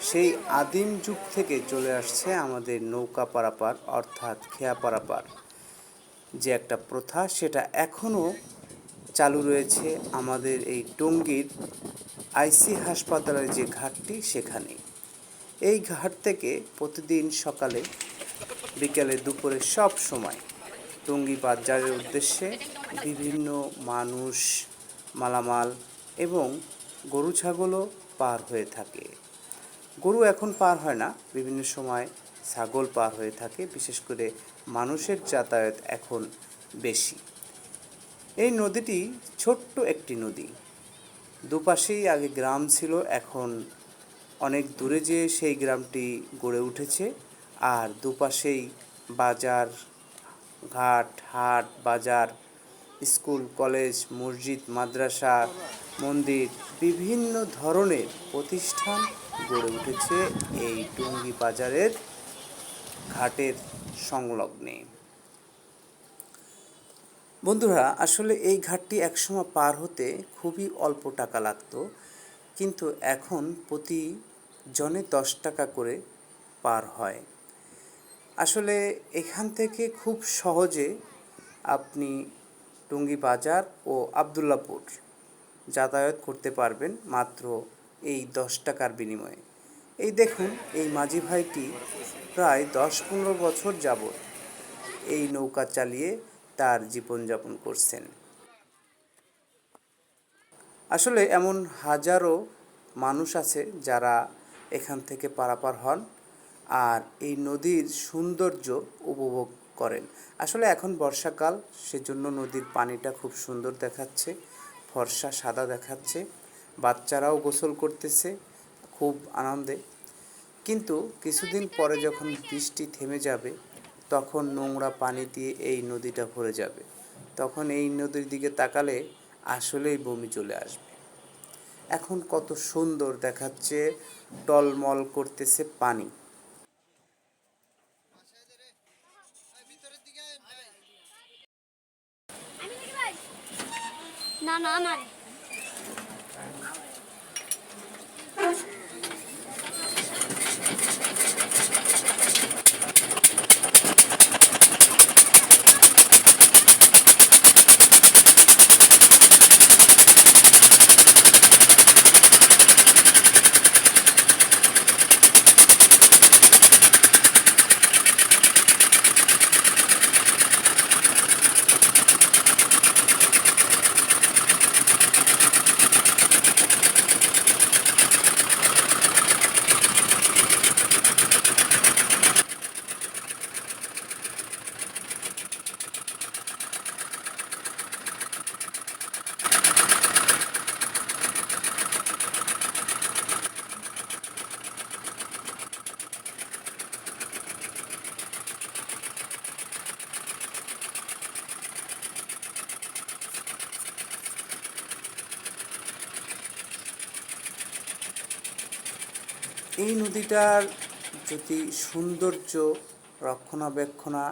সেই আদিম যুগ থেকে চলে আসছে আমাদের নৌকা পারাপার অর্থাৎ খেয়া পারাপার যে একটা প্রথা, সেটা এখনও চালু রয়েছে আমাদের এই টঙ্গীর আইসি হাসপাতালের যে ঘাটটি সেখানে। এই ঘাট থেকে প্রতিদিন সকালে বিকেলে দুপুরে সব সময় টঙ্গী বাজারের উদ্দেশ্যে বিভিন্ন মানুষ, মালামাল এবং গরু ছাগলও পার হয়ে থাকে। গরু এখন পার হয় না, বিভিন্ন সময় ছাগল পার হয়ে থাকে। বিশেষ করে মানুষের যাতায়াত এখন বেশি। এই নদীটি ছোট্ট একটি নদী, দুপাশেই আগে গ্রাম ছিল, এখন অনেক দূরে যেয়ে সেই গ্রামটি গড়ে উঠেছে। আর দুপাশেই বাজার, ঘাট, হাট, বাজার, স্কুল, কলেজ, মসজিদ, মাদ্রাসা, মন্দির, বিভিন্ন ধরনের প্রতিষ্ঠান গড়ে উঠেছে এই টঙ্গী বাজারের ঘাটের সংলগ্নে। বন্ধুরা, আসলে এই ঘাটটি একসময় পার হতে খুবই অল্প টাকা লাগতো, কিন্তু এখন প্রতি জনে 10 টাকা করে পার হয়। আসলে এখান থেকে খুব সহজে আপনি টঙ্গী বাজার ও আবদুল্লাপুর যাতায়াত করতে পারবেন মাত্র এই 10 টাকার বিনিময়ে। এই দেখুন, এই মাঝি ভাইটি প্রায় 10-15 বছর যাবৎ এই নৌকা চালিয়ে তার জীবনযাপন করছেন। আসলে এমন হাজারো মানুষ আছে যারা এখান থেকে পারাপার হন আর এই নদীর সৌন্দর্য উপভোগ করেন। আসলে এখন বর্ষাকাল, সেজন্য নদীর পানিটা খুব সুন্দর দেখাচ্ছে, ফর্সা সাদা দেখাচ্ছে। বাচ্চারাও গোসল করতেছে খুব আনন্দে। কিন্তু কিছুদিন পরে যখন বৃষ্টি থেমে যাবে, তখন নোংরা পানি দিয়ে এই নদীটা ভরে যাবে। তখন এই নদীর দিকে তাকালে আসলেই বমি চলে আসবে। এখন কত সুন্দর দেখাচ্ছে, টলমল করতেছে পানি। না না আমার এই নদীটার যদি সৌন্দর্য রক্ষণাবেক্ষণা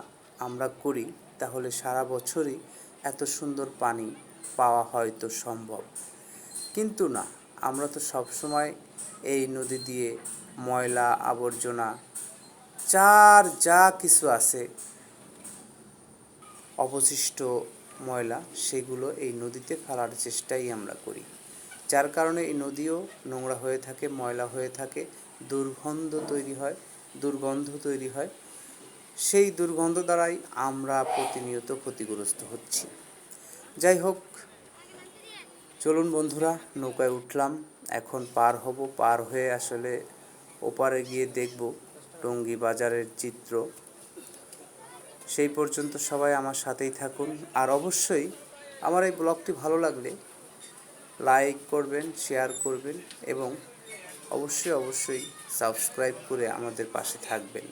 আমরা করি, তাহলে সারা বছরই এত সুন্দর পানি পাওয়া হয়তো সম্ভব। কিন্তু না, আমরা তো সবসময় এই নদী দিয়ে ময়লা আবর্জনা যা কিছু আছে অবশিষ্ট ময়লা, সেগুলো এই নদীতে ফেলার চেষ্টাই আমরা করি। যার কারণে এই নদীও নোংরা হয়ে থাকে, ময়লা হয়ে থাকে, দুর্গন্ধ তৈরি হয়। সেই দুর্গন্ধ দ্বারাই আমরা প্রতিনিয়ত ক্ষতিগ্রস্ত হচ্ছি। যাই হোক, চলুন বন্ধুরা, নৌকায় উঠলাম, এখন পার হব। পার হয়ে আসলে ওপারে গিয়ে দেখব টঙ্গী বাজারের চিত্র। সেই পর্যন্ত সবাই আমার সাথেই থাকুন। আর অবশ্যই আমার এই ব্লগটি ভালো লাগলে লাইক করবেন, শেয়ার করবেন এবং অবশ্যই সাবস্ক্রাইব করে আমাদের পাশে থাকবেন।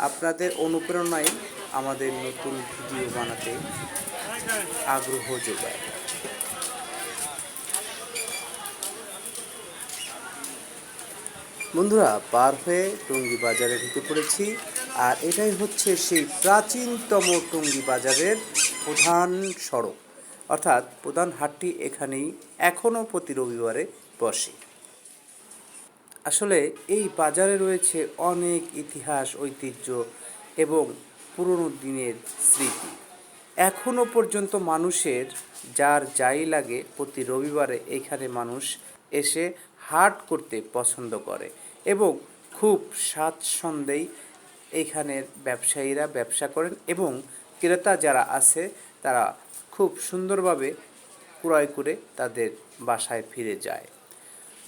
আপনাদের অনুপ্রেরণায় আমাদের নতুন ভিডিও বানাতে আগ্রহ যোগায়। বন্ধুরা, পার হয়ে টঙ্গী বাজারে ঢুকে পড়েছি। আর এটাই হচ্ছে সেই প্রাচীনতম টঙ্গী বাজারের প্রধান সড়ক, অর্থাৎ প্রধান হাটটি এখানেই এখনও প্রতি রবিবারে বসে। আসলে এই বাজারে রয়েছে অনেক ইতিহাস, ঐতিহ্য এবং পুরনো দিনের স্মৃতি। এখনও পর্যন্ত মানুষের যার যাই লাগে প্রতি রবিবারে এখানে মানুষ এসে হাট করতে পছন্দ করে এবং খুব স্বাচ্ছন্দ্যেই এইখানের ব্যবসায়ীরা ব্যবসা করেন এবং ক্রেতা যারা আছে তারা খুব সুন্দরভাবে ক্রয় করে তাদের বাসায় ফিরে যায়।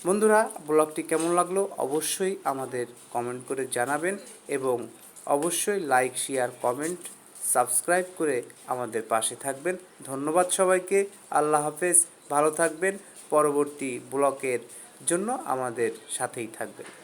বন্ধুরা, ব্লগটি কেমন লাগলো অবশ্যই আমাদের কমেন্ট করে জানাবেন এবং অবশ্যই লাইক, শেয়ার, কমেন্ট, সাবস্ক্রাইব করে আমাদের পাশে থাকবেন। ধন্যবাদ সবাইকে। আল্লাহ হাফেজ। ভালো থাকবেন। পরবর্তী ব্লগের জন্য আমাদের সাথেই থাকবেন।